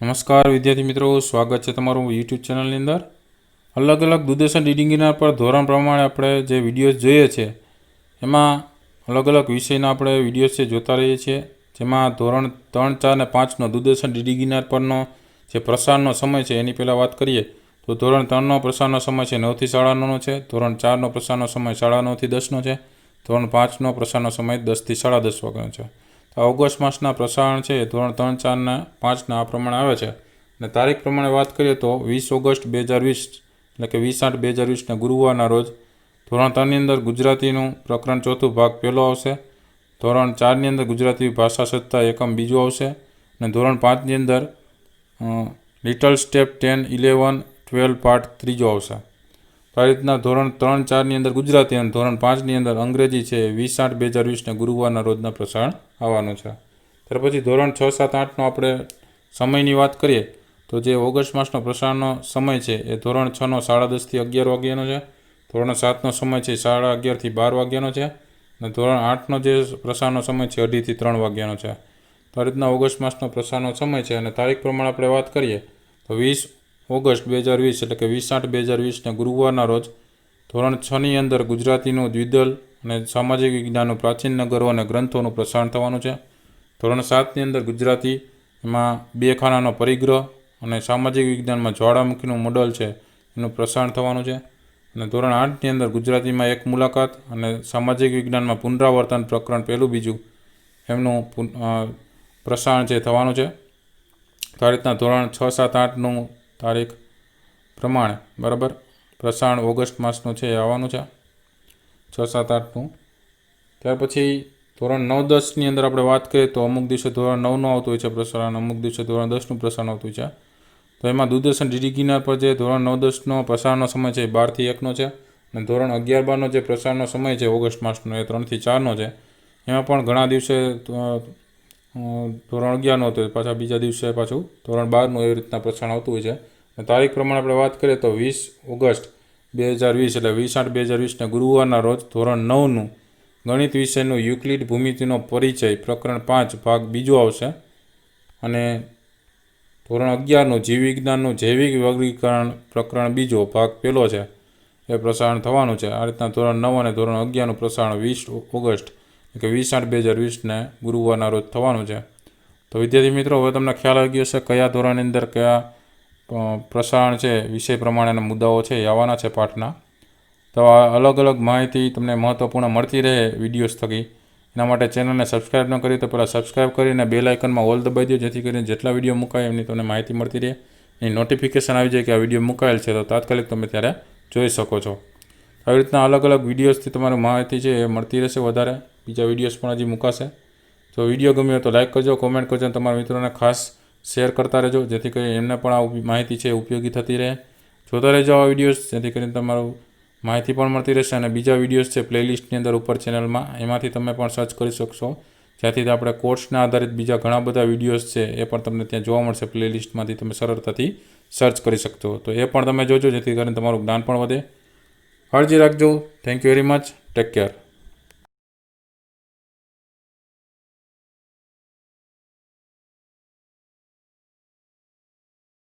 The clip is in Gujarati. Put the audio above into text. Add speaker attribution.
Speaker 1: નમસ્કાર વિદ્યાર્થી મિત્રો, સ્વાગત છે તમારું યુટ્યુબ ચેનલની અંદર। અલગ અલગ દૂરદર્શન રીડિંગ ગિરનાર પર ધોરણ પ્રમાણે આપણે જે વિડીયોઝ જોઈએ છે એમાં અલગ અલગ વિષયના આપણે વિડીયોઝ છે જોતા રહીએ છીએ। જેમાં ધોરણ 3, 4 અને 5નો દૂરદર્શન રીડિંગ ગિરનાર પરનો જે પ્રસારનો સમય છે એની પહેલાં વાત કરીએ તો ધોરણ 3નો પ્રસારનો સમય છે 9 થી 9:30નો છે, ધોરણ 4નો પ્રસારનો સમય 9:30 થી 10નો છે, ધોરણ 5નો પ્રસારનો સમય 10 થી 10:30 વાગ્યાનો છે। ઓગસ્ટ માસના પ્રસારણ છે ધોરણ 3, 4 અને 5ના આ પ્રમાણે આવે છે। અને તારીખ પ્રમાણે વાત કરીએ તો 20 ઓગસ્ટ 2020 એટલે કે 20/8/2020ના ગુરુવારના રોજ ધોરણ 3ની અંદર ગુજરાતીનું પ્રકરણ 4 ભાગ પહેલો આવશે, ધોરણ 4ની અંદર ગુજરાતી ભાષા સત્તા એકમ બીજો આવશે અને ધોરણ 5ની અંદર લિટલ સ્ટેપ 10, 11, 12 પાર્ટ ત્રીજો આવશે। તો આ રીતના ધોરણ 3, 4ની અંદર ગુજરાતી અને ધોરણ 5ની અંદર અંગ્રેજી છે 20/8/2020ના ગુરુવારના રોજના પ્રસારણ આવવાનું છે। ત્યાર પછી ધોરણ 6, 7, 8નો આપણે સમયની વાત કરીએ તો જે ઓગસ્ટ માસનો પ્રસારણનો સમય છે એ ધોરણ 6નો 10:30 થી 11 વાગ્યાનો છે, ધોરણ 7નો સમય છે 11:30 થી 12 વાગ્યાનો છે અને ધોરણ 8નો જે પ્રસારણનો સમય છે 2:30 થી 3 વાગ્યાનો છે। તો આ રીતના ઓગસ્ટ માસનો પ્રસારણનો સમય છે। અને તારીખ પ્રમાણે આપણે વાત કરીએ તો 20 ઓગસ્ટ 2020 એટલે કે 20/8/2020ના ગુરુવારના રોજ ધોરણ 6ની અંદર ગુજરાતીનું દ્વિદલ અને સામાજિક વિજ્ઞાનનું પ્રાચીન નગરો અને ગ્રંથોનું પ્રસારણ થવાનું છે। ધોરણ 7ની અંદર ગુજરાતી એમાં 2 ખાનાનો પરિગ્રહ અને સામાજિક વિજ્ઞાનમાં જ્વાળામુખીનું મોડલ છે એનું પ્રસારણ થવાનું છે। અને ધોરણ 8ની અંદર ગુજરાતીમાં એક મુલાકાત અને સામાજિક વિજ્ઞાનમાં પુનરાવર્તન પ્રકરણ 1, 2 એમનું પ્રસારણ છે થવાનું છે। તો આ રીતના ધોરણ 6, 7, 8નું તારીખ પ્રમાણે બરાબર પ્રસારણ ઓગસ્ટ માસનું છે એ આવવાનું છે 6, 7, 8નું। ત્યાર પછી ધોરણ 9, 10ની અંદર આપણે વાત કરીએ તો અમુક દિવસે ધોરણ 9નું આવતું હોય છે પ્રસારણ, અમુક દિવસે ધોરણ 10નું પ્રસારણ આવતું હોય છે। તો એમાં દૂરદર્શન રીડિંગ ગિરનાર પર જે ધોરણ 9, 10નો પ્રસારણનો સમય છે 12 થી 1નો છે અને ધોરણ 11, 12નો જે પ્રસારણનો સમય છે ઓગસ્ટ માસનો એ 3 થી 4નો છે। એમાં પણ ઘણા દિવસે ધોરણ 11નું હતું, પાછા બીજા દિવસે પાછું ધોરણ 12નું એવી રીતના પ્રસારણ આવતું હોય છે। અને તારીખ પ્રમાણે આપણે વાત કરીએ તો 20 ઓગસ્ટ 2020 એટલે 20/8/2020ના ગુરુવારના રોજ ધોરણ 9નું ગણિત વિષયનું યુક્લિડ ભૂમિતિનો પરિચય પ્રકરણ 5 ભાગ બીજો આવશે અને ધોરણ 11નું જીવ વિજ્ઞાનનું જૈવિક વર્ગીકરણ પ્રકરણ બીજો ભાગ પહેલો છે એ પ્રસારણ થવાનું છે। આ રીતના ધોરણ 9 અને ધોરણ 11નું પ્રસારણ 20 ઓગસ્ટ એટલે કે 20/8/2020ને ગુરુવારના રોજ થવાનું છે। તો વિદ્યાર્થી મિત્રો, હવે તમને ખ્યાલ આવી ગયો હશે કયા ધોરણની અંદર કયા પ્રસારણ છે વિષય પ્રમાણેના મુદ્દાઓ છે એ આવવાના છે પાઠના। તો આ અલગ અલગ માહિતી તમને મહત્ત્વપૂર્ણ મળતી રહે વિડીયોઝ થકી, એના માટે ચેનલને સબસ્ક્રાઈબ ન કરી તો પહેલાં સબસ્ક્રાઈબ કરીને બેલ આઇકનમાં ઓલ દબાવી દો, જેથી કરીને જેટલા વિડીયો મુકાય એમની તમને માહિતી મળતી રહે, એની નોટિફિકેશન આવી જાય કે આ વિડીયો મુકાયેલ છે તો તાત્કાલિક તમે ત્યારે જોઈ શકો છો। આવી રીતના અલગ અલગ વિડીયોઝથી તમારી માહિતી છે એ મળતી રહેશે વધારે, બીજા વિડીયોઝ પણ હજી મુકાશે। જો વિડીયો ગમ્યો તો લાઇક કરજો, કોમેન્ટ કરજો અને તમારા મિત્રોને ખાસ શેર કરતા રહેજો, જેથી કરીને એમને પણ આ માહિતી છે ઉપયોગી થતી રહે। જોતા રહેજો આ વિડીયોઝ, જેથી કરીને તમારું માહિતી પણ મળતી રહેશે। અને બીજા વિડીયોઝ છે પ્લેલિસ્ટની અંદર ઉપર ચેનલમાં, એમાંથી તમે પણ સર્ચ કરી શકશો, જ્યાંથી આપણે કોર્સના આધારિત બીજા ઘણા બધા વિડીયોઝ છે એ પણ તમને ત્યાં જોવા મળશે। પ્લેલિસ્ટમાંથી તમે સરળતાથી સર્ચ કરી શકશો, તો એ પણ તમે જોજો, જેથી કરીને તમારું જ્ઞાન પણ વધે। કાળજી રાખજો। Thank you very much. Take care.